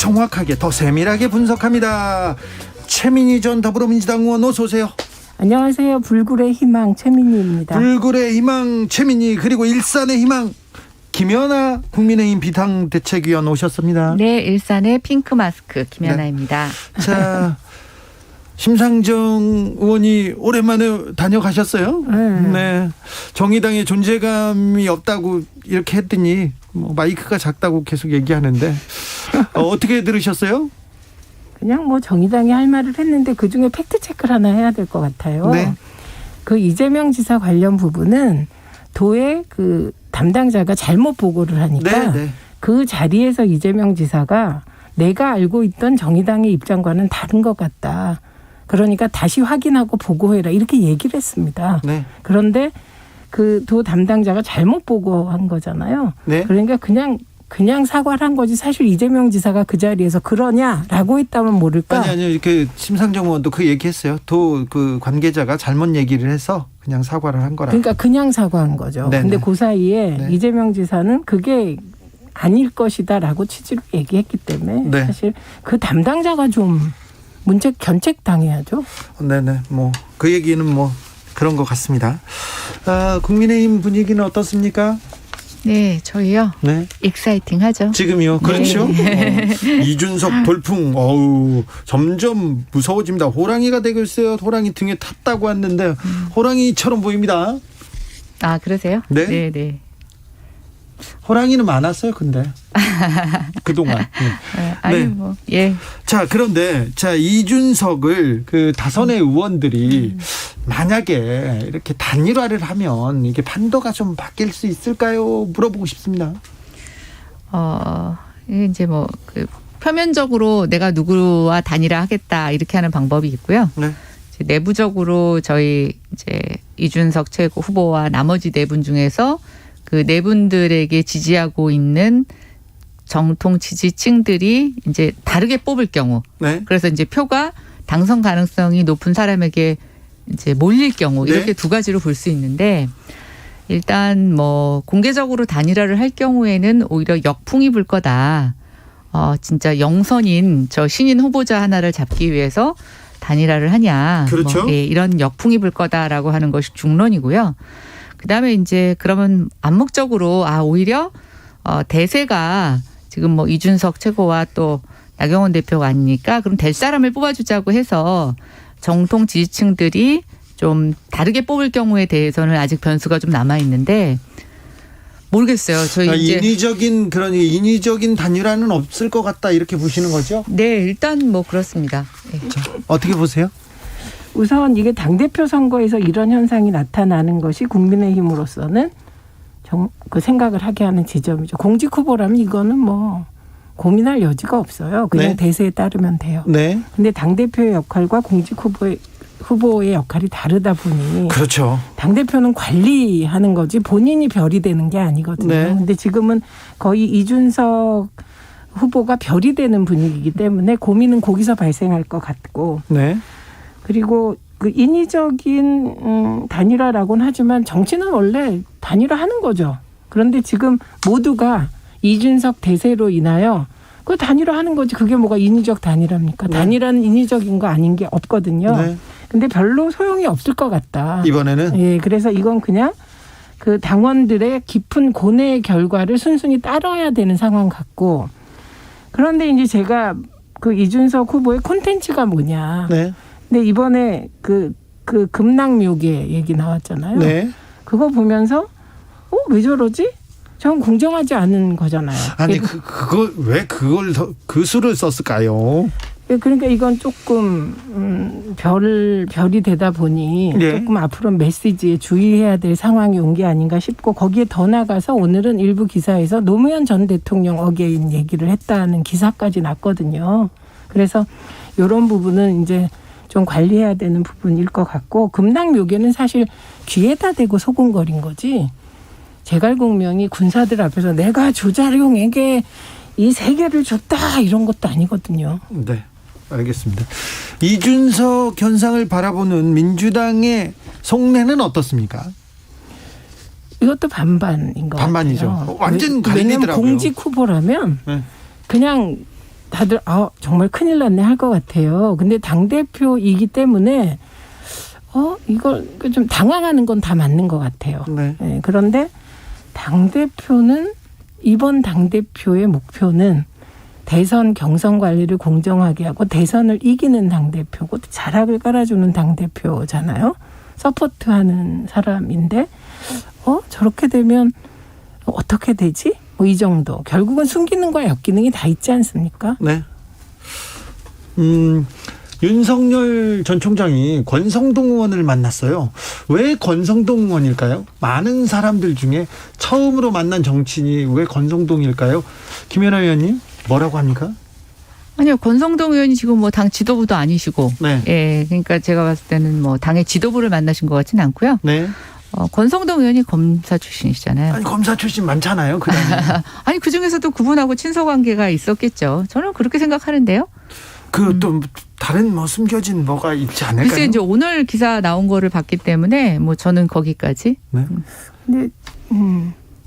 정확하게 더 세밀하게 분석합니다. 최민희 전 더불어민주당 의원 어서 오세요. 안녕하세요. 불굴의 희망 최민희입니다. 불굴의 희망 최민희, 그리고 일산의 희망 김연아 국민의힘 비상대책위원 오셨습니다. 네, 일산의 핑크 마스크 김연아입니다. 네. 자, 심상정 의원이 오랜만에 다녀가셨어요. 네. 정의당의 존재감이 없다고 이렇게 했더니 마이크가 작다고 계속 얘기하는데 어떻게 들으셨어요? 그냥 정의당이 할 말을 했는데 그중에 팩트 체크를 하나 해야 될 것 같아요. 네. 그 이재명 지사 관련 부분은 도의 그 담당자가 잘못 보고를 하니까 네. 그 자리에서 이재명 지사가 내가 알고 있던 정의당의 입장과는 다른 것 같다. 그러니까 다시 확인하고 보고해라 이렇게 얘기를 했습니다. 네. 그런데 그 도 담당자가 잘못 보고한 거잖아요. 네. 그러니까 그냥 사과를 한 거지 사실 이재명 지사가 그 자리에서 그러냐라고 했다면 모를까. 아니요. 이렇게 심상정 의원도 그 얘기했어요. 도 그 관계자가 잘못 얘기를 해서 그냥 사과를 한 거라. 그러니까 그냥 사과한 거죠. 네네. 근데 그 사이에 네. 이재명 지사는 그게 아닐 것이다라고 취지로 얘기했기 때문에 네. 사실 그 담당자가 좀 견책 당해야죠. 네네. 그 얘기는 그런 것 같습니다. 국민의힘 분위기는 어떻습니까? 네, 저희요. 네. 익사이팅하죠. 지금요. 그렇죠. 네. 이준석 돌풍. 점점 무서워집니다. 호랑이가 되고 있어요. 호랑이 등에 탔다고 왔는데 호랑이처럼 보입니다. 아, 그러세요? 네. 네, 네. 호랑이는 많았어요. 근데 그동안. 아니 예. 자, 그런데 이준석을 그 다선의 의원들이 만약에 이렇게 단일화를 하면 이게 판도가 좀 바뀔 수 있을까요? 물어보고 싶습니다. 이제 그 표면적으로 내가 누구와 단일화하겠다 이렇게 하는 방법이 있고요. 네. 이제 내부적으로 저희 이제 이준석 최고 후보와 나머지 네 분 중에서 그 네 분들에게 지지하고 있는 정통 지지층들이 이제 다르게 뽑을 경우, 네. 그래서 이제 표가 당선 가능성이 높은 사람에게 이제 몰릴 경우 이렇게 네. 두 가지로 볼 수 있는데, 일단 공개적으로 단일화를 할 경우에는 오히려 역풍이 불 거다. 진짜 영선인 저 신인 후보자 하나를 잡기 위해서 단일화를 하냐. 그렇죠. 예, 이런 역풍이 불 거다라고 하는 것이 중론이고요. 그다음에 이제 그러면 암묵적으로 오히려 대세가 지금 이준석 최고와 또 나경원 대표가 아니니까 그럼 될 사람을 뽑아주자고 해서 정통 지지층들이 좀 다르게 뽑을 경우에 대해서는 아직 변수가 좀 남아 있는데 모르겠어요. 저희 이제 인위적인 단일화는 없을 것 같다 이렇게 보시는 거죠? 네, 일단 그렇습니다. 네. 자, 어떻게 보세요? 우선 이게 당대표 선거에서 이런 현상이 나타나는 것이 국민의힘으로서는 그 생각을 하게 하는 지점이죠. 공직 후보라면 이거는 고민할 여지가 없어요. 그냥 네. 대세에 따르면 돼요. 네. 근데 당대표의 역할과 공직 후보의 역할이 다르다 보니 그렇죠. 당대표는 관리하는 거지 본인이 별이 되는 게 아니거든요. 네. 근데 지금은 거의 이준석 후보가 별이 되는 분위기이기 때문에 고민은 거기서 발생할 것 같고, 네. 그리고 그 인위적인 단일화라고는 하지만 정치는 원래 단일화하는 거죠. 그런데 지금 모두가 이준석 대세로 인하여 그 단일화하는 거지. 그게 뭐가 인위적 단일화입니까? 네. 단일화는 인위적인 거 아닌 게 없거든요. 네. 근데 별로 소용이 없을 것 같다. 이번에는 예, 그래서 이건 그냥 그 당원들의 깊은 고뇌의 결과를 순순히 따라야 되는 상황 같고, 그런데 이제 제가 그 이준석 후보의 콘텐츠가 뭐냐. 네. 근데 이번에 그 금낭묘계 얘기 나왔잖아요. 네. 그거 보면서 왜 저러지? 전 공정하지 않은 거잖아요. 아니 그걸 왜 그 수를 썼을까요? 그러니까 이건 조금 별이 되다 보니 네. 조금 앞으로 메시지에 주의해야 될 상황이 온 게 아닌가 싶고, 거기에 더 나가서 오늘은 일부 기사에서 노무현 전 대통령 어게인 얘기를 했다는 기사까지 났거든요. 그래서 이런 부분은 이제 좀 관리해야 되는 부분일 것 같고, 금낭묘계는 사실 귀에다 대고 소곤거린 거지, 제갈공명이 군사들 앞에서 내가 조자룡에게 이 세계를 줬다 이런 것도 아니거든요. 네. 알겠습니다. 이준석 현상을 바라보는 민주당의 속내는 어떻습니까? 이것도 반반인 것 반반이죠. 같아요. 완전 왜냐하면 갈리더라고요. 공직 후보라면 네. 그냥 다들 정말 큰일 났네 할 것 같아요. 근데 당대표이기 때문에 이걸 좀 당황하는 건 다 맞는 것 같아요. 네. 네, 그런데 당대표는 이번 당대표의 목표는 대선 경선 관리를 공정하게 하고 대선을 이기는 당대표고 자락을 깔아주는 당대표잖아요. 서포트하는 사람인데 저렇게 되면 어떻게 되지? 뭐 이 정도. 결국은 순기능과 역기능이 다 있지 않습니까? 네. 윤석열 전 총장이 권성동 의원을 만났어요. 왜 권성동 의원일까요? 많은 사람들 중에 처음으로 만난 정치인이 왜 권성동일까요? 김연아 의원님 뭐라고 합니까? 아니요, 권성동 의원이 지금 뭐 당 지도부도 아니시고, 네. 예, 그러니까 제가 봤을 때는 뭐 당의 지도부를 만나신 것 같지는 않고요. 네. 권성동 의원이 검사 출신이시잖아요. 아니, 검사 출신 많잖아요. 아니 그 중에서도 그분하고 친서 관계가 있었겠죠. 저는 그렇게 생각하는데요. 또 다른 뭐 숨겨진 뭐가 있지 않을까요? 글쎄 이제 오늘 기사 나온 거를 봤기 때문에 뭐 저는 거기까지. 네. 근데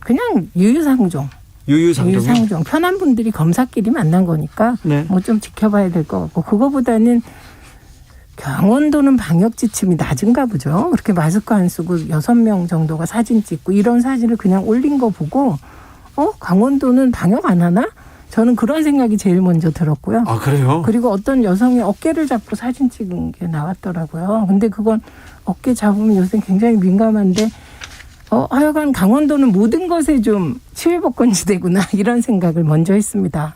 그냥 유유상종 편한 분들이 검사끼리 만난 거니까 네. 뭐 좀 지켜봐야 될 것 같고 그거보다는 강원도는 방역 지침이 낮은가 보죠. 그렇게 마스크 안 쓰고 6명 정도가 사진 찍고 이런 사진을 그냥 올린 거 보고 강원도는 방역 안 하나? 저는 그런 생각이 제일 먼저 들었고요. 아, 그래요? 그리고 어떤 여성의 어깨를 잡고 사진 찍은 게 나왔더라고요. 근데 그건 어깨 잡으면 요새 굉장히 민감한데 하여간 강원도는 모든 것에 좀 치외복권지대구나 이런 생각을 먼저 했습니다.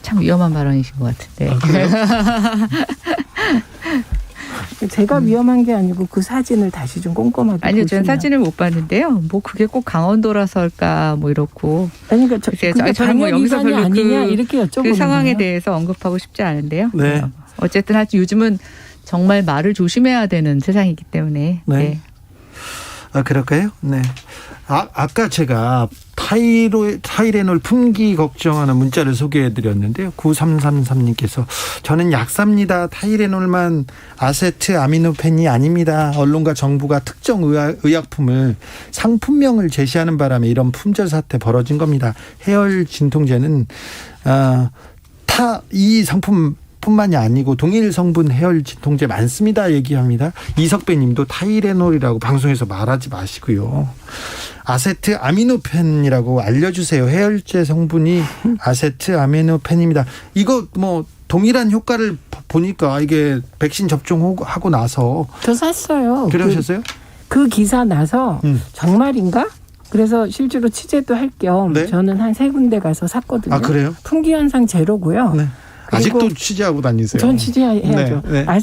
참 위험한 발언이신 것 같은데. 아, 그래요? 제가 위험한 게 아니고 그 사진을 다시 좀 꼼꼼하게 아니요, 보시면. 저는 사진을 못 봤는데요. 뭐 그게 꼭 강원도라서일까 뭐 이렇고. 아니, 그러니까 글쎄요, 저는 뭐 여기서 별로 아니냐 이렇게 여쭤보는 그 상황에 거예요. 대해서 언급하고 싶지 않은데요. 네. 어쨌든 하여튼 요즘은 정말 말을 조심해야 되는 세상이기 때문에. 네. 네. 아, 그럴까요? 네. 아까 제가 타이레놀 품귀 걱정하는 문자를 소개해드렸는데요. 9333님께서 저는 약사입니다. 타이레놀만 아세트아미노펜이 아닙니다. 언론과 정부가 특정 의약품을 상품명을 제시하는 바람에 이런 품절 사태 벌어진 겁니다. 해열 진통제는 이 상품 뿐만이 아니고 동일 성분 해열 진통제 많습니다 얘기합니다. 이석배 님도 타이레놀이라고 방송에서 말하지 마시고요. 아세트아미노펜이라고 알려주세요. 해열제 성분이 아세트아미노펜입니다. 이거 뭐 동일한 효과를 보니까 이게 백신 접종하고 나서 저 샀어요. 그러셨어요? 그 기사 나서 정말인가? 그래서 실제로 취재도 할 겸 네? 저는 한 3군데 가서 샀거든요. 아, 그래요? 품귀 현상 제로고요. 네. 아직도 취재하고 다니세요? 전 취재해야죠. 네, 네.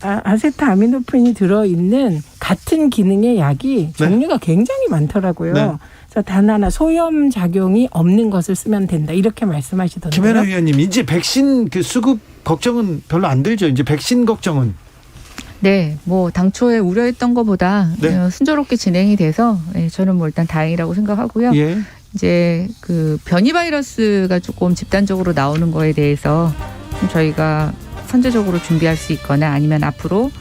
아세트아미노펜이 들어있는 같은 기능의 약이 종류가 굉장히 많더라고요. 네. 그래서 단 하나 소염 작용이 없는 것을 쓰면 된다. 이렇게 말씀하시던데요. 김연아 위원님, 이제 백신 그 수급 걱정은 별로 안 들죠? 이제 백신 걱정은? 네, 뭐 당초에 우려했던 것보다 네. 순조롭게 진행이 돼서 저는 뭐 일단 다행이라고 생각하고요. 예. 이제 그 변이 바이러스가 조금 집단적으로 나오는 거에 대해서 좀 저희가 선제적으로 준비할 수 있거나 아니면 앞으로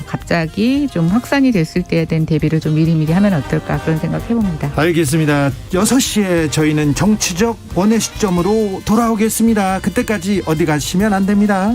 갑자기 좀 확산이 됐을 때에 대한 대비를 좀 미리미리 하면 어떨까 그런 생각 해봅니다. 알겠습니다. 6시에 저희는 정치적 원의 시점으로 돌아오겠습니다. 그때까지 어디 가시면 안 됩니다.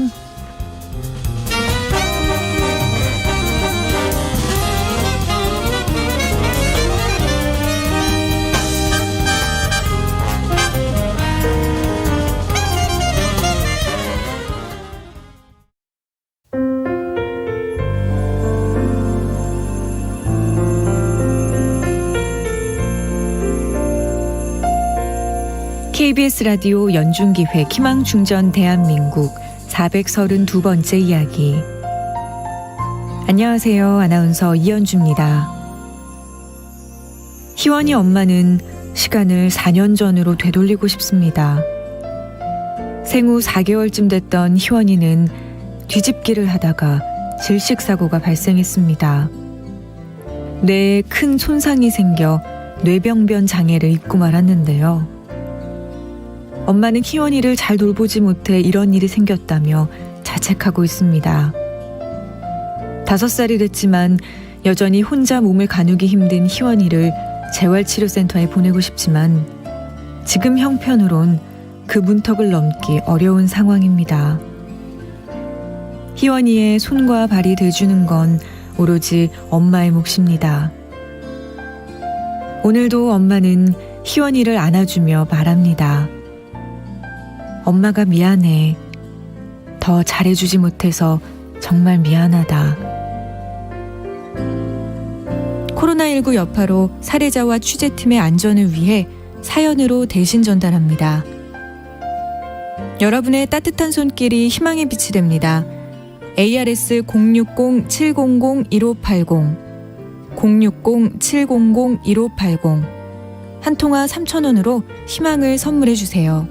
KBS 라디오 연중기획 희망충전 대한민국 432번째 이야기. 안녕하세요. 아나운서 이연주입니다. 희원이 엄마는 시간을 4년 전으로 되돌리고 싶습니다. 생후 4개월쯤 됐던 희원이는 뒤집기를 하다가 질식사고가 발생했습니다. 뇌에 큰 손상이 생겨 뇌병변 장애를 입고 말았는데요. 엄마는 희원이를 잘 돌보지 못해 이런 일이 생겼다며 자책하고 있습니다. 5살이 됐지만 여전히 혼자 몸을 가누기 힘든 희원이를 재활치료센터에 보내고 싶지만 지금 형편으론 그 문턱을 넘기 어려운 상황입니다. 희원이의 손과 발이 돼주는 건 오로지 엄마의 몫입니다. 오늘도 엄마는 희원이를 안아주며 말합니다. 엄마가 미안해. 더 잘해주지 못해서 정말 미안하다. 코로나19 여파로 사례자와 취재팀의 안전을 위해 사연으로 대신 전달합니다. 여러분의 따뜻한 손길이 희망의 빛이 됩니다. ARS 060-700-1580 060-700-1580 한 통화 3,000원으로 희망을 선물해 주세요.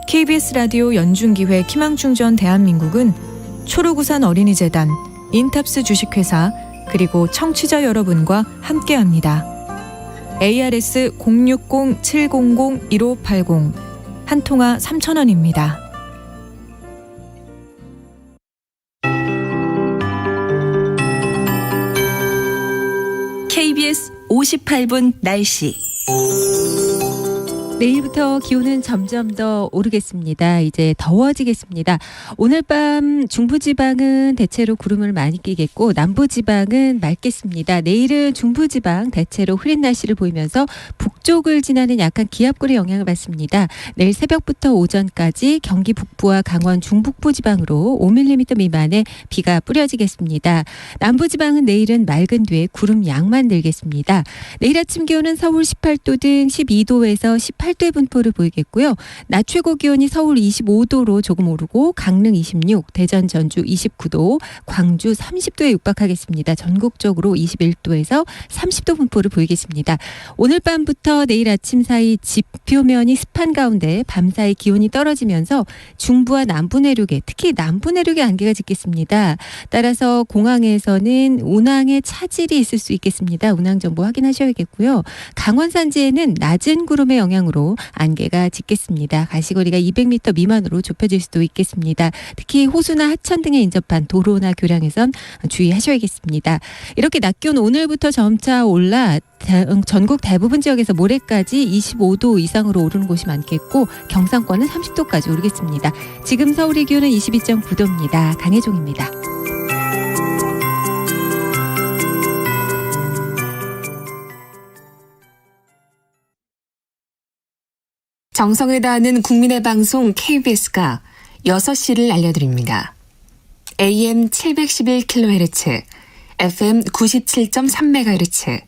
KBS 라디오 연중기획 희망충전 대한민국은 초록우산 어린이재단, 인탑스 주식회사 그리고 청취자 여러분과 함께합니다. ARS 060-700-1580 한 통화 3,000원입니다. KBS 58분 날씨. 내일부터 기온은 점점 더 오르겠습니다. 이제 더워지겠습니다. 오늘 밤 중부지방은 대체로 구름을 많이 끼겠고 남부지방은 맑겠습니다. 내일은 중부지방 대체로 흐린 날씨를 보이면서 북쪽을 지나는 약한 기압골의 영향을 받습니다. 내일 새벽부터 오전까지 경기 북부와 강원 중북부 지방으로 5mm 미만의 비가 뿌려지겠습니다. 남부지방은 내일은 맑은 뒤에 구름 양만 늘겠습니다. 내일 아침 기온은 서울 18도 등 12도에서 18도의 분포를 보이겠고요. 낮 최고 기온이 서울 25도로 조금 오르고 강릉 26, 대전 전주 29도, 광주 30도에 육박하겠습니다. 전국적으로 21도에서 30도 분포를 보이겠습니다. 오늘 밤부터 내일 아침 사이 지표면이 습한 가운데 밤사이 기온이 떨어지면서 중부와 남부 내륙에 특히 남부 내륙에 안개가 짙겠습니다. 따라서 공항에서는 운항에 차질이 있을 수 있겠습니다. 운항 정보 확인하셔야겠고요. 강원 산지에는 낮은 구름의 영향으로 안개가 짙겠습니다. 가시거리가 200m 미만으로 좁혀질 수도 있겠습니다. 특히 호수나 하천 등에 인접한 도로나 교량에선 주의하셔야겠습니다. 이렇게 낮 기온 오늘부터 점차 올라 전국 대부분 지역에서 모레까지 25도 이상으로 오르는 곳이 많겠고 경상권은 30도까지 오르겠습니다. 지금 서울의 기온은 22.9도입니다. 강혜종입니다. 정성을 다하는 국민의 방송 KBS가 6시를 알려드립니다. AM 711kHz, FM 97.3MHz,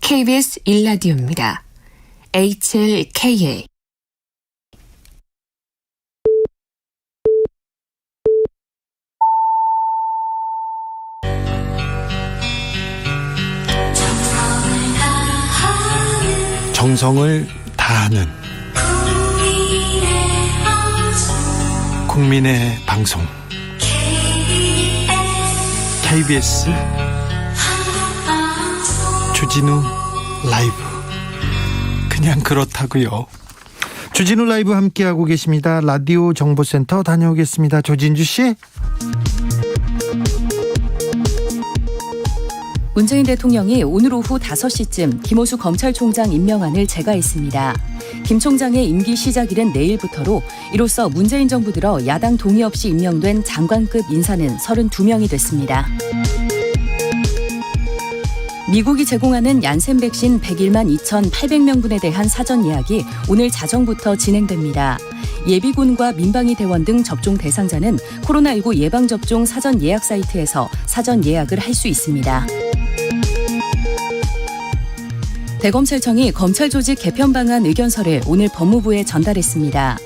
KBS 1라디오입니다. HLKA. 정성을 다하는 국민의 방송 KBS 주진우 라이브. 그냥 그렇다고요. 주진우 라이브 함께하고 계십니다. 라디오 정보센터 다녀오겠습니다. 조진주 씨. 문재인 대통령이 오늘 오후 5시쯤 김호수 검찰총장 임명안을 제거했습니다. 김 총장의 임기 시작일은 내일부터로 이로써 문재인 정부 들어 야당 동의 없이 임명된 장관급 인사는 32명이 됐습니다. 미국이 제공하는 얀센 백신 101만 2,800명분에 대한 사전 예약이 오늘 자정부터 진행됩니다. 예비군과 민방위 대원 등 접종 대상자는 코로나19 예방접종 사전 예약 사이트에서 사전 예약을 할 수 있습니다. 대검찰청이 검찰 조직 개편 방안 의견서를 오늘 법무부에 전달했습니다.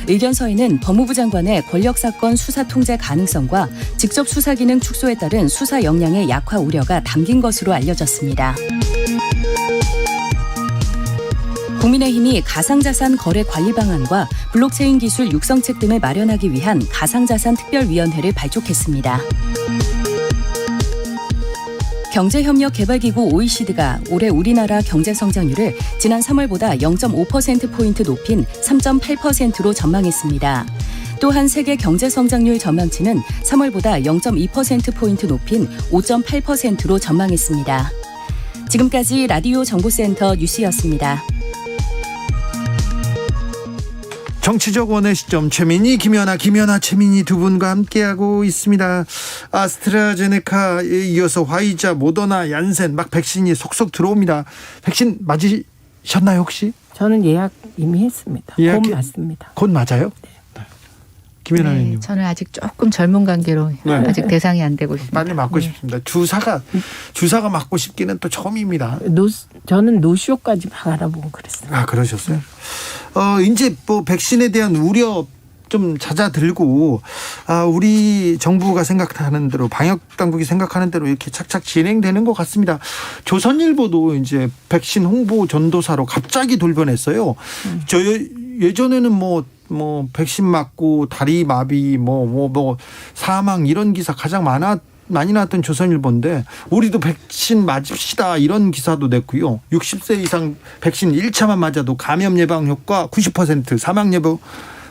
의견서에는 법무부 장관의 권력사건 수사 통제 가능성과 직접 수사 기능 축소에 따른 수사 역량의 약화 우려가 담긴 것으로 알려졌습니다. 국민의힘이 가상자산 거래 관리 방안과 블록체인 기술 육성책 등을 마련하기 위한 가상자산 특별위원회를 발족했습니다. 경제협력개발기구 OECD가 올해 우리나라 경제성장률을 지난 3월보다 0.5%포인트 높인 3.8%로 전망했습니다. 또한 세계 경제성장률 전망치는 3월보다 0.2%포인트 높인 5.8%로 전망했습니다. 지금까지 라디오 정보센터 뉴스였습니다. 정치적 원의 시점 최민희 김연아 최민희 두 분과 함께하고 있습니다. 아스트라제네카에 이어서 화이자, 모더나, 얀센 막 백신이 속속 들어옵니다. 백신 맞으셨나요 혹시? 저는 예약 이미 했습니다. 예약- 곧 맞습니다. 곧 맞아요? 네. 김연아 네, 의원님. 저는 아직 조금 젊은 관계로 네. 아직 대상이 안 되고 있습니다. 빨리 맞고 네. 싶습니다. 주사가 맞고 싶기는 또 처음입니다. 저는 노쇼까지 알아보고 그랬어요. 아, 그러셨어요? 이제 뭐 백신에 대한 우려 좀 잦아들고, 우리 정부가 생각하는 대로, 방역 당국이 생각하는 대로 이렇게 착착 진행되는 것 같습니다. 조선일보도 이제 백신 홍보 전도사로 갑자기 돌변했어요. 예전에는 뭐 백신 맞고 다리 마비, 사망 이런 기사 가장 많이 나왔던 조선일보인데, 우리도 백신 맞읍시다 이런 기사도 냈고요. 60세 이상 백신 1차만 맞아도 감염 예방 효과 90%, 사망 예방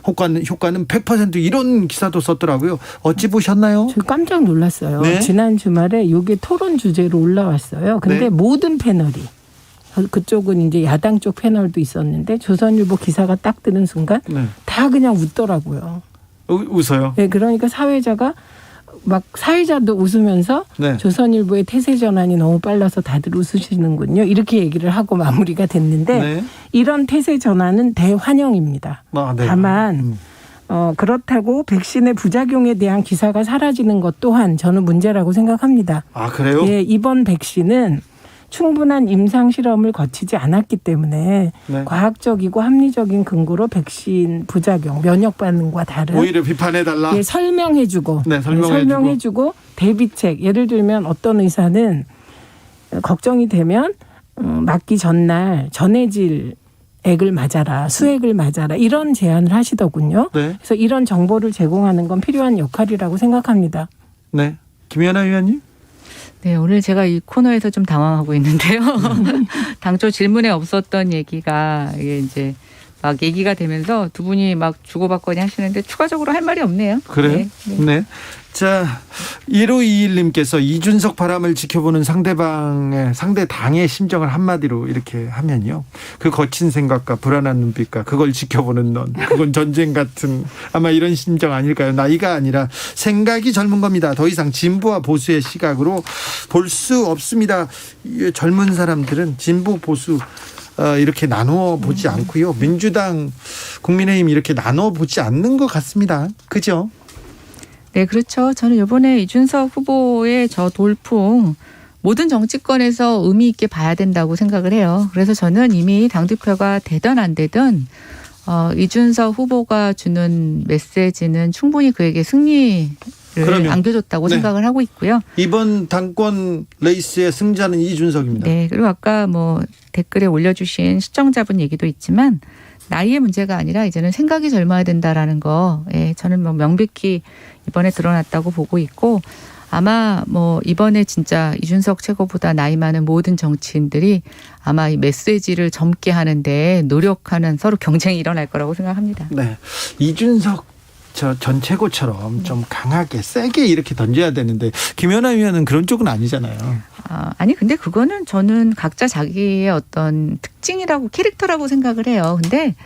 효과는 100% 이런 기사도 썼더라고요. 어찌 보셨나요? 저 깜짝 놀랐어요. 네. 지난 주말에 이게 토론 주제로 올라왔어요. 근데 네. 모든 패널이, 그쪽은 이제 야당 쪽 패널도 있었는데 조선일보 기사가 딱 뜨는 순간 네. 다 그냥 웃더라고요. 웃어요. 네, 그러니까 사회자도 웃으면서 네. 조선일보의 태세 전환이 너무 빨라서 다들 웃으시는군요. 이렇게 얘기를 하고 마무리가 됐는데 네. 이런 태세 전환은 대환영입니다. 네. 다만 그렇다고 백신의 부작용에 대한 기사가 사라지는 것 또한 저는 문제라고 생각합니다. 아, 그래요? 예, 이번 백신은 충분한 임상 실험을 거치지 않았기 때문에 네. 과학적이고 합리적인 근거로 백신 부작용, 면역 반응과 다른 오히려 비판해달라. 예, 설명해주고 네, 설명해주고. 대비책, 예를 들면 어떤 의사는 걱정이 되면 맞기 전날 전해질 액을 맞아라, 수액을 맞아라 이런 제안을 하시더군요. 네. 그래서 이런 정보를 제공하는 건 필요한 역할이라고 생각합니다. 네. 김연아 의원님? 네, 오늘 제가 이 코너에서 좀 당황하고 있는데요. 당초 질문에 없었던 얘기가 이게 이제 막 얘기가 되면서 두 분이 막 주고받거니 하시는데 추가적으로 할 말이 없네요. 그래요? 네. 네. 자, 1521님께서 이준석 바람을 지켜보는 상대 당의 심정을 한마디로 이렇게 하면요. 그 거친 생각과 불안한 눈빛과 그걸 지켜보는 넌, 그건 전쟁 같은 아마 이런 심정 아닐까요? 나이가 아니라 생각이 젊은 겁니다. 더 이상 진보와 보수의 시각으로 볼 수 없습니다. 젊은 사람들은 진보, 보수 이렇게 나누어 보지 않고요. 민주당, 국민의힘 이렇게 나누어 보지 않는 것 같습니다. 그죠? 네, 그렇죠. 저는 이번에 이준석 후보의 저 돌풍 모든 정치권에서 의미 있게 봐야 된다고 생각을 해요. 그래서 저는 이미 당대표가 되든 안 되든 이준석 후보가 주는 메시지는 충분히 그에게 승리를 안겨줬다고 네. 생각을 하고 있고요. 이번 당권 레이스의 승자는 이준석입니다. 네, 그리고 아까 댓글에 올려주신 시청자분 얘기도 있지만 나이의 문제가 아니라 이제는 생각이 젊어야 된다라는 거, 저는 명백히 이번에 드러났다고 보고 있고, 아마 이번에 진짜 이준석 최고보다 나이 많은 모든 정치인들이 아마 이 메시지를 젊게 하는데 노력하는 서로 경쟁이 일어날 거라고 생각합니다. 네, 이준석 전 최고처럼 좀 강하게 세게 이렇게 던져야 되는데 김연아 의원은 그런 쪽은 아니잖아요. 아니 근데 그거는 저는 각자 자기의 어떤 특징이라고 캐릭터라고 생각을 해요. 근데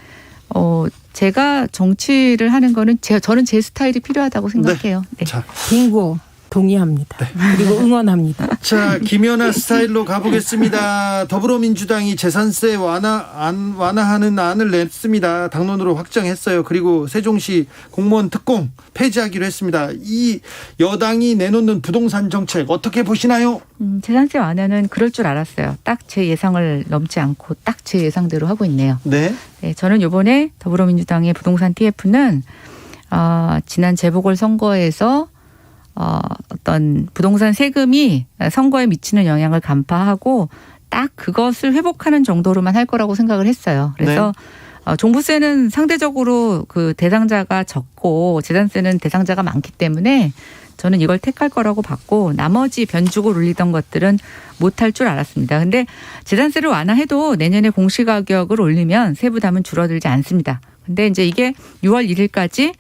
제가 정치를 하는 거는 저는 제 스타일이 필요하다고 생각해요. 네. 자, 빙고 동의합니다. 그리고 응원합니다. 자, 김연아 스타일로 가보겠습니다. 더불어민주당이 재산세 완화하는 안을 냈습니다. 당론으로 확정했어요. 그리고 세종시 공무원 특공 폐지하기로 했습니다. 이 여당이 내놓는 부동산 정책 어떻게 보시나요? 재산세 완화는 그럴 줄 알았어요. 딱 제 예상을 넘지 않고 딱 제 예상대로 하고 있네요. 네. 네, 저는 이번에 더불어민주당의 부동산 TF는 지난 재보궐선거에서 어떤 부동산 세금이 선거에 미치는 영향을 간파하고 딱 그것을 회복하는 정도로만 할 거라고 생각을 했어요. 그래서 종부세는 상대적으로 그 대상자가 적고 재산세는 대상자가 많기 때문에 저는 이걸 택할 거라고 봤고 나머지 변죽을 올리던 것들은 못할 줄 알았습니다. 근데 재산세를 완화해도 내년에 공시가격을 올리면 세부담은 줄어들지 않습니다. 근데 이제 이게 6월 1일까지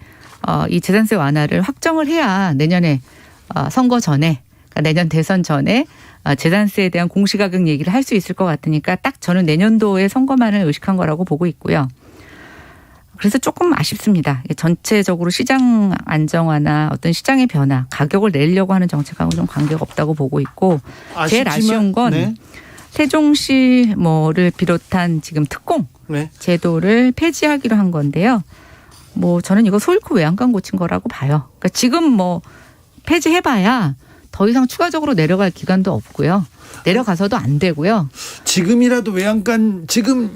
이 재산세 완화를 확정을 해야 내년에 선거 전에, 그러니까 내년 대선 전에 재산세에 대한 공시가격 얘기를 할 수 있을 것 같으니까 딱 저는 내년도의 선거만을 의식한 거라고 보고 있고요. 그래서 조금 아쉽습니다. 전체적으로 시장 안정화나 어떤 시장의 변화, 가격을 내려고 하는 정책하고 좀 관계가 없다고 보고 있고 제일 아쉬운 건 네. 세종시 뭐를 비롯한 지금 특공 네. 제도를 폐지하기로 한 건데요. 뭐 저는 이거 소일코 외양간 고친 거라고 봐요. 그러니까 지금 뭐 폐지해봐야 더 이상 추가적으로 내려갈 기간도 없고요. 내려가서도 안 되고요. 지금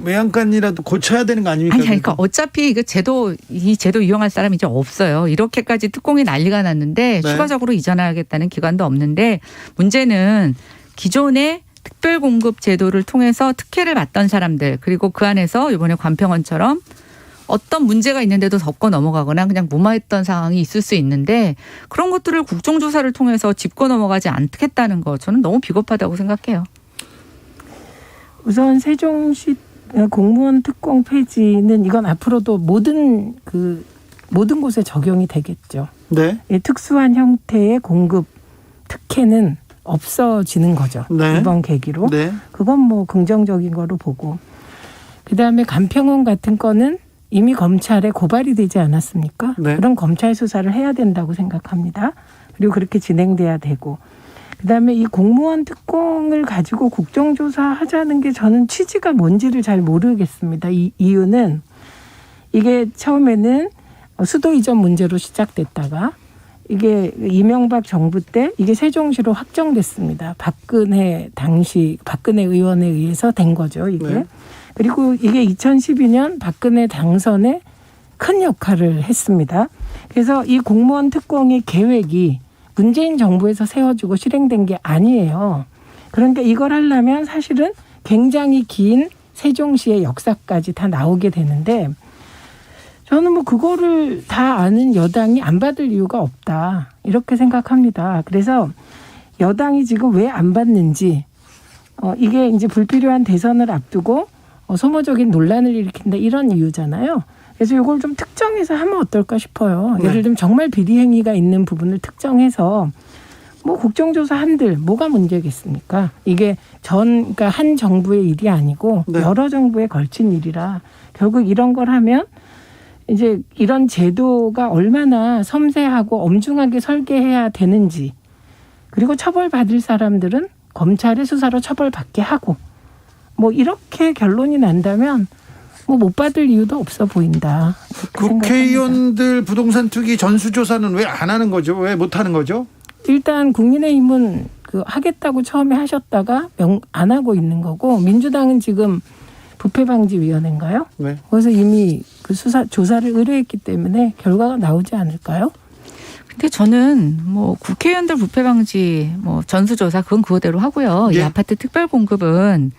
외양간이라도 고쳐야 되는 거 아닙니까? 아니, 그러니까 어차피 이 제도 이용할 사람이 이제 없어요. 이렇게까지 특공이 난리가 났는데 네. 추가적으로 이전하겠다는 기관도 없는데 문제는 기존의 특별공급 제도를 통해서 특혜를 받던 사람들 그리고 그 안에서 이번에 관평원처럼 어떤 문제가 있는데도 덮고 넘어가거나 그냥 무마했던 상황이 있을 수 있는데 그런 것들을 국정조사를 통해서 짚고 넘어가지 않겠다는 거 저는 너무 비겁하다고 생각해요. 우선 세종시 공무원 특공 폐지는 이건 앞으로도 모든 곳에 적용이 되겠죠. 네. 이 특수한 형태의 공급 특혜는 없어지는 거죠. 네. 이번 계기로. 네. 그건 뭐 긍정적인 거로 보고. 그다음에 간평원 같은 거는 이미 검찰에 고발이 되지 않았습니까? 네. 그런 검찰 수사를 해야 된다고 생각합니다. 그리고 그렇게 진행돼야 되고. 그다음에 이 공무원 특공을 가지고 국정조사 하자는 게 저는 취지가 뭔지를 잘 모르겠습니다. 이 이유는 이게 처음에는 수도 이전 문제로 시작됐다가 이게 이명박 정부 때 이게 세종시로 확정됐습니다. 박근혜 의원에 의해서 된 거죠, 이게. 네. 그리고 이게 2012년 박근혜 당선에 큰 역할을 했습니다. 그래서 이 공무원 특공의 계획이 문재인 정부에서 세워지고 실행된 게 아니에요. 그러니까 이걸 하려면 사실은 굉장히 긴 세종시의 역사까지 다 나오게 되는데 저는 뭐 그거를 다 아는 여당이 안 받을 이유가 없다. 이렇게 생각합니다. 그래서 여당이 지금 왜 안 받는지 이게 이제 불필요한 대선을 앞두고 소모적인 논란을 일으킨다 이런 이유잖아요. 그래서 이걸 좀 특정해서 하면 어떨까 싶어요. 네. 예를 들면 정말 비리 행위가 있는 부분을 특정해서 뭐 국정조사 한들 뭐가 문제겠습니까? 이게 그러니까 한 정부의 일이 아니고 네. 여러 정부에 걸친 일이라 결국 이런 걸 하면 이제 이런 제도가 얼마나 섬세하고 엄중하게 설계해야 되는지 그리고 처벌받을 사람들은 검찰의 수사로 처벌받게 하고 뭐 이렇게 결론이 난다면 뭐 못 받을 이유도 없어 보인다. 국회의원들 부동산 투기 전수조사는 왜 안 하는 거죠? 왜 못 하는 거죠? 일단 국민의힘은 하겠다고 처음에 하셨다가 안 하고 있는 거고 민주당은 지금 부패방지위원회인가요? 네. 그래서 이미 조사를 의뢰했기 때문에 결과가 나오지 않을까요? 근데 저는 뭐 국회의원들 부패방지 뭐 전수조사 그건 그거대로 하고요. 예. 이 아파트 특별공급은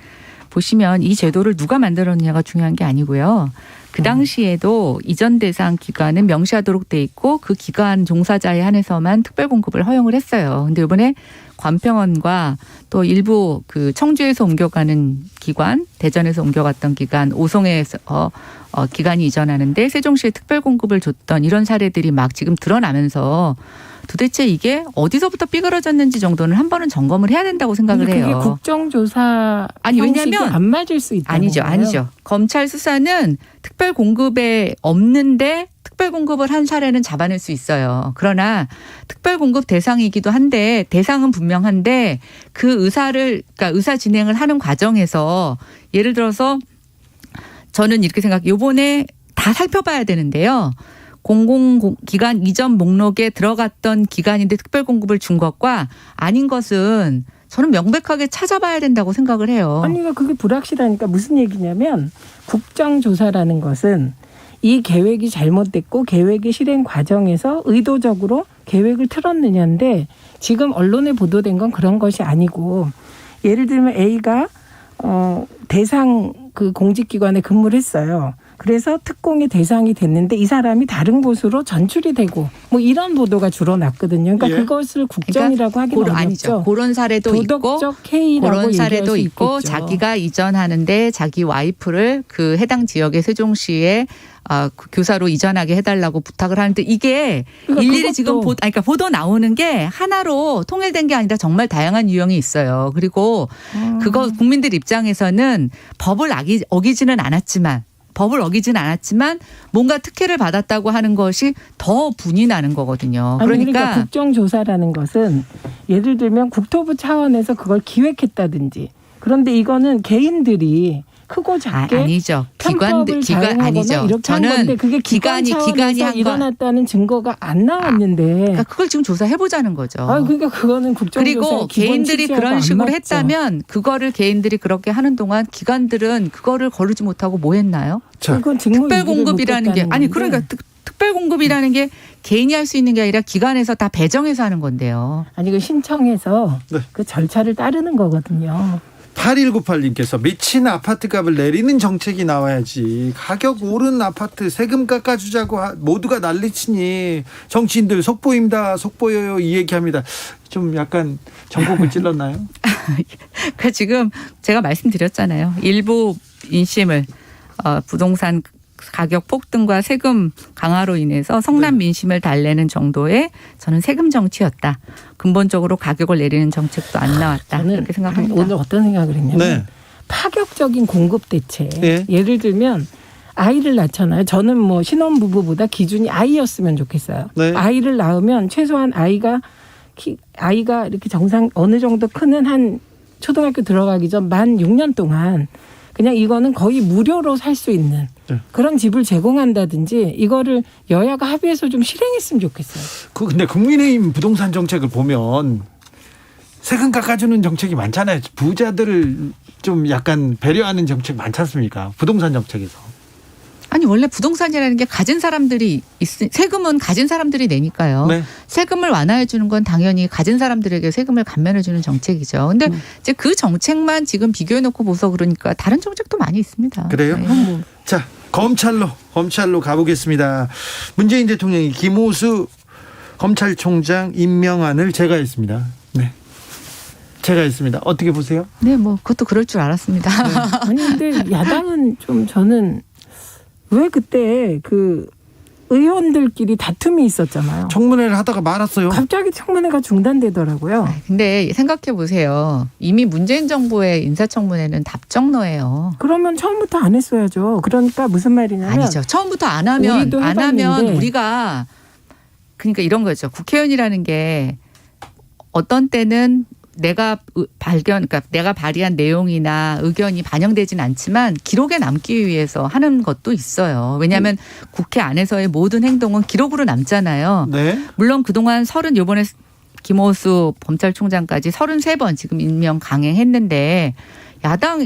보시면 이 제도를 누가 만들었느냐가 중요한 게 아니고요. 그 당시에도 이전 대상 기간은 명시하도록 돼 있고 그 기간 종사자에 한해서만 특별공급을 허용을 했어요. 근데 이번에 관평원과 또 일부 청주에서 옮겨가는 기관, 대전에서 옮겨갔던 기관, 오송에서 기관이 이전하는데 세종시에 특별공급을 줬던 이런 사례들이 막 지금 드러나면서 도대체 이게 어디서부터 삐그러졌는지 정도는 한 번은 점검을 해야 된다고 생각을 해요. 그게 국정조사 아니 형식이 왜냐하면 안 맞을 수 있다는 거예요. 아니죠. 검찰 수사는 특별공급에 없는데 특별공급을 한 사례는 잡아낼 수 있어요. 그러나 특별공급 대상이기도 한데 대상은 분명한데 그러니까 의사 진행을 하는 과정에서 예를 들어서 저는 이렇게 생각해요. 이번에 다 살펴봐야 되는데요. 공공기관 이전 목록에 들어갔던 기관인데 특별공급을 준 것과 아닌 것은 저는 명백하게 찾아봐야 된다고 생각을 해요. 아니, 그게 불확실하니까 무슨 얘기냐면 국정조사라는 것은 이 계획이 잘못됐고 계획의 실행 과정에서 의도적으로 계획을 틀었느냐인데 지금 언론에 보도된 건 그런 것이 아니고 예를 들면 A가 대상 공직기관에 근무를 했어요. 그래서 특공의 대상이 됐는데 이 사람이 다른 곳으로 전출이 되고 뭐 이런 보도가 주로 났거든요. 그러니까 예. 그것을 국정이라고 하기는 어렵죠. 아니죠. 그런 사례도 있고 도덕적 해이라고 그런 사례도 얘기할 수 있고 있겠죠. 자기가 이전하는데 자기 와이프를 그 해당 지역의 세종시에 교사로 이전하게 해달라고 부탁을 하는데 이게 그러니까 일일이 그것도- 지금 보도 나오는 게 하나로 통일된 게 아니라 정말 다양한 유형이 있어요. 그리고 그거 국민들 입장에서는 법을 어기지는 않았지만 법을 어기진 않았지만 뭔가 특혜를 받았다고 하는 것이 더 분이 나는 거거든요. 아니, 그러니까 그러니까 국정조사라는 것은 예를 들면 국토부 차원에서 그걸 기획했다든지 그런데 이거는 개인들이 크고 작게 아니죠. 기관 아니죠. 이렇게 한 건데 그게 기관이 한 일어났다는 증거가 안 나왔는데 그러니까 그걸 지금 조사해 보자는 거죠. 그러니까 그거는 국정조사의 그리고 기본 개인들이 취지하고 그런 안 식으로 맞죠. 했다면 그거를 개인들이 그렇게 하는 동안 기관들은 그거를 거르지 못하고 뭐 했나요? 자, 그건 직무 특별 유기를 공급이라는 게 못했다는 아니 건데. 그러니까 특별 공급이라는 게 개인이 할 수 있는 게 아니라 기관에서 다 배정해서 하는 건데요. 아니 그 신청해서 네. 그 절차를 따르는 거거든요. 8198님께서 미친 아파트값을 내리는 정책이 나와야지. 가격 오른 아파트 세금 깎아주자고 모두가 난리치니 정치인들 속보입니다. 속보여요. 이 얘기합니다. 좀 약간 전곡을 찔렀나요? 그러니까 지금 제가 말씀드렸잖아요. 일부 인심을 부동산 가격 폭등과 세금 강화로 인해서 성남 민심을 달래는 정도의 저는 세금 정치였다. 근본적으로 가격을 내리는 정책도 안 나왔다. 저는 이렇게 생각합니다. 오늘 어떤 생각을 했냐면 네. 파격적인 공급 대책. 예. 예를 들면 아이를 낳잖아요. 저는 뭐 신혼부부보다 기준이 아이였으면 좋겠어요. 네. 아이를 낳으면 최소한 아이가 이렇게 정상 어느 정도 크는 한 초등학교 들어가기 전 만 6년 동안 그냥 이거는 거의 무료로 살 수 있는 네. 그런 집을 제공한다든지 이거를 여야가 합의해서 좀 실행했으면 좋겠어요. 근데 국민의힘 부동산 정책을 보면 세금 깎아주는 정책이 많잖아요. 부자들을 좀 약간 배려하는 정책 많지 않습니까? 부동산 정책에서. 아니 원래 부동산이라는 게 가진 사람들이 세금은 가진 사람들이 내니까요. 네. 세금을 완화해 주는 건 당연히 가진 사람들에게 세금을 감면해 주는 정책이죠. 근데 이제 그 정책만 지금 비교해 놓고 보서 그러니까 다른 정책도 많이 있습니다. 그래요? 네. 자, 검찰로 가보겠습니다. 문재인 대통령이 김호수 검찰총장 임명안을 제거했습니다. 네. 제거했습니다. 어떻게 보세요? 네, 뭐 그것도 그럴 줄 알았습니다. 아니 근데 야당은 좀 저는 왜 그때 그 의원들끼리 다툼이 있었잖아요. 청문회를 하다가 말았어요. 갑자기 청문회가 중단되더라고요. 근데 생각해 보세요. 이미 문재인 정부의 인사청문회는 답정너예요. 그러면 처음부터 안 했어야죠. 그러니까 무슨 말이냐면 아니죠. 처음부터 안 하면 우리도 해봤는데. 우리가 그러니까 이런 거죠. 국회의원이라는 게 어떤 때는 내가 그러니까 내가 발의한 내용이나 의견이 반영되진 않지만 기록에 남기 위해서 하는 것도 있어요. 왜냐하면 국회 안에서의 모든 행동은 기록으로 남잖아요. 네. 물론 그동안 이번에 김호수 검찰총장까지 33번 지금 임명 강행했는데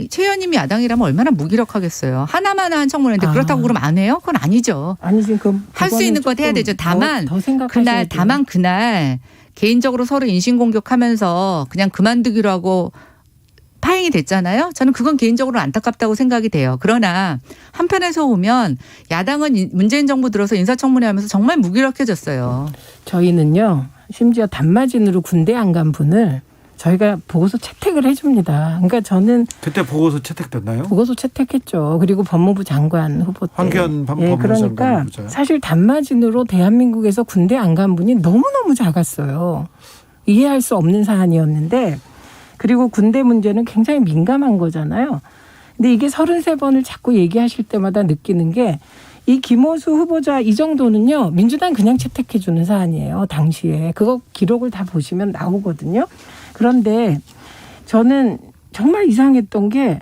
최 의원님이 야당이라면 얼마나 무기력하겠어요. 하나만 한 청문회인데 그렇다고 그러면 안 해요? 그건 아니죠. 아니지 그럼 할 수 있는 건 해야 되죠. 다만 더 생각하셔야 돼요. 그날 개인적으로 서로 인신공격하면서 그냥 그만두기로 하고 파행이 됐잖아요. 저는 그건 개인적으로 안타깝다고 생각이 돼요. 그러나 한편에서 보면 야당은 문재인 정부 들어서 인사청문회 하면서 정말 무기력해졌어요. 저희는요. 심지어 단마진으로 군대 안 간 분을 저희가 보고서 채택을 해줍니다. 그러니까 저는 그때 보고서 채택됐나요? 보고서 채택했죠. 그리고 법무부 장관 후보 때. 황교안 법무부 그러니까 장관 후보자요. 사실 단마진으로 대한민국에서 군대 안 간 분이 너무너무 작았어요. 이해할 수 없는 사안이었는데 그리고 군대 문제는 굉장히 민감한 거잖아요. 근데 이게 33번을 자꾸 얘기하실 때마다 느끼는 게 이 김호수 후보자 이 정도는요. 민주당 그냥 채택해 주는 사안이에요. 당시에. 그거 기록을 다 보시면 나오거든요. 그런데 저는 정말 이상했던 게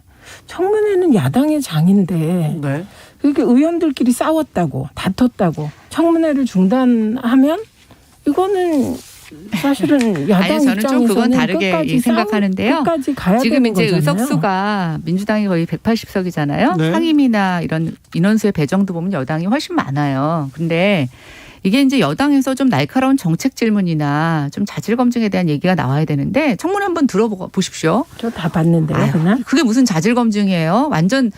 청문회는 야당의 장인데 네. 그렇게 의원들끼리 싸웠다고 다퉜다고 청문회를 중단하면 이거는 사실은 야당 아니, 저는 좀 그건 입장에서는 다르게 끝까지 생각하는데요. 끝까지 가야 지금 되는 이제 거잖아요. 의석수가 민주당이 거의 180석이잖아요. 네. 상임이나 이런 인원수의 배정도 보면 여당이 훨씬 많아요. 근데 이게 이제 여당에서 좀 날카로운 정책 질문이나 좀 자질 검증에 대한 얘기가 나와야 되는데 청문회 한번 들어보십시오. 저 다 봤는데요. 아유, 그날. 그게 무슨 자질 검증이에요? 완전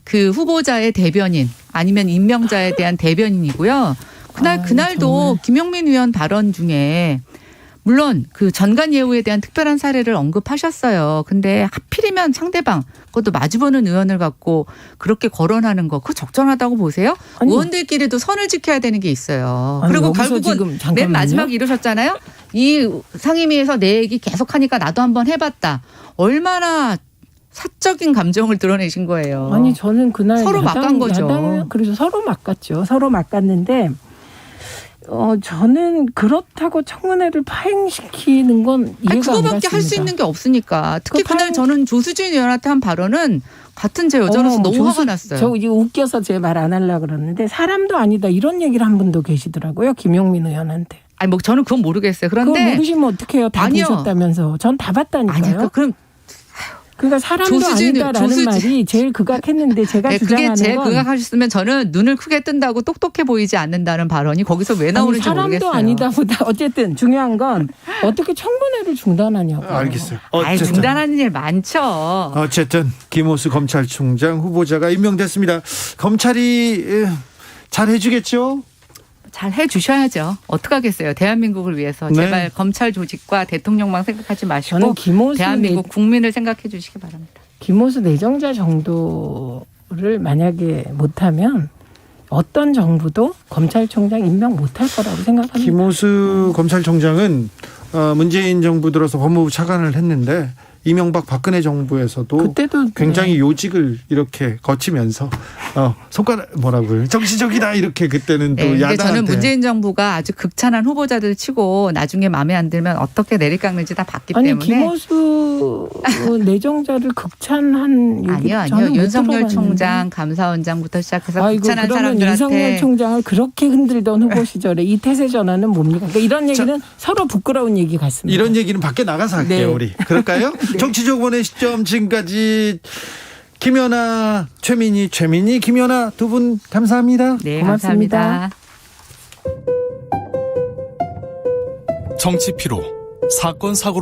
그 후보자의 대변인 아니면 임명자에 대한 대변인이고요. 그날도 정말. 김용민 의원 발언 중에 물론 그 전관 예우에 대한 특별한 사례를 언급하셨어요. 근데 하필이면 상대방 그것도 마주보는 의원을 갖고 그렇게 거론하는 거 그거 적절하다고 보세요? 아니, 의원들끼리도 선을 지켜야 되는 게 있어요. 아니, 그리고 여기서 결국은 지금 잠깐만요. 맨 마지막에 이러셨잖아요. 이 상임위에서 내 얘기 계속하니까 나도 한번 해봤다. 얼마나 사적인 감정을 드러내신 거예요. 아니 저는 그날 서로 막간 거죠. 그래서 서로 막갔죠. 서로 막갔는데 저는 그렇다고 청문회를 파행시키는 건 이해가 아니, 안 그거밖에 갔습니다. 할 수 있는 게 없으니까. 특히 그 그날 저는 조수진 의원한테 한 발언은 같은 제 여자로서 너무 화가 났어요. 저 이제 웃겨서 제 말 안 하려고 그러는데 사람도 아니다 이런 얘기를 한 분도 계시더라고요. 김용민 의원한테. 아니 뭐 저는 그건 모르겠어요. 그걸 그런데 모르시면 어떡해요. 다 아니요. 보셨다면서. 전 다 봤다니까요. 아니 그럼 그러니까 사람도 아니다라는 말이 제일 극악했는데 제가 네, 주장하는 그게 제일 건 극악하셨으면 저는 눈을 크게 뜬다고 똑똑해 보이지 않는다는 발언이 거기서 왜 나오는지 사람도 모르겠어요. 아니다보다 어쨌든 중요한 건 어떻게 청문회를 중단하냐고. 알겠어요. 아니, 중단하는 일 많죠. 어쨌든 김호수 검찰총장 후보자가 임명됐습니다. 검찰이 잘 해주겠죠? 잘 해주셔야죠. 어떡하겠어요. 대한민국을 위해서. 네. 제발 검찰 조직과 대통령만 생각하지 마시고 저는 김호수 대한민국 국민을 생각해 주시기 바랍니다. 김호수 내정자 정도를 만약에 못하면 어떤 정부도 검찰총장 임명 못할 거라고 생각합니다. 김호수 검찰총장은 문재인 정부 들어서 법무부 차관을 했는데 이명박 박근혜 정부에서도 그때도 굉장히 요직을 이렇게 거치면서 손가락 뭐라고요? 정치적이다 이렇게 그때는 또 네, 근데 야당한테. 저는 문재인 정부가 아주 극찬한 후보자들 치고 나중에 마음에 안 들면 어떻게 내리 깎는지 다 봤기 아니 때문에. 김호수 내정자를 극찬한 얘기 아니요. 윤석열 총장, 감사원장부터 시작해서 아이고, 극찬한 그러면 사람들한테. 윤석열 총장을 그렇게 흔들던 후보 시절에 이 태세 전환은 뭡니까? 그러니까 이런 얘기는 서로 부끄러운 얘기 같습니다. 이런 얘기는 밖에 나가서 할게요. 네. 우리 그럴까요? 정치적원의 시점 지금까지 김연아, 최민희, 김연아 두 분 감사합니다. 네, 고맙습니다. 감사합니다. 정치 피로, 사건 사고로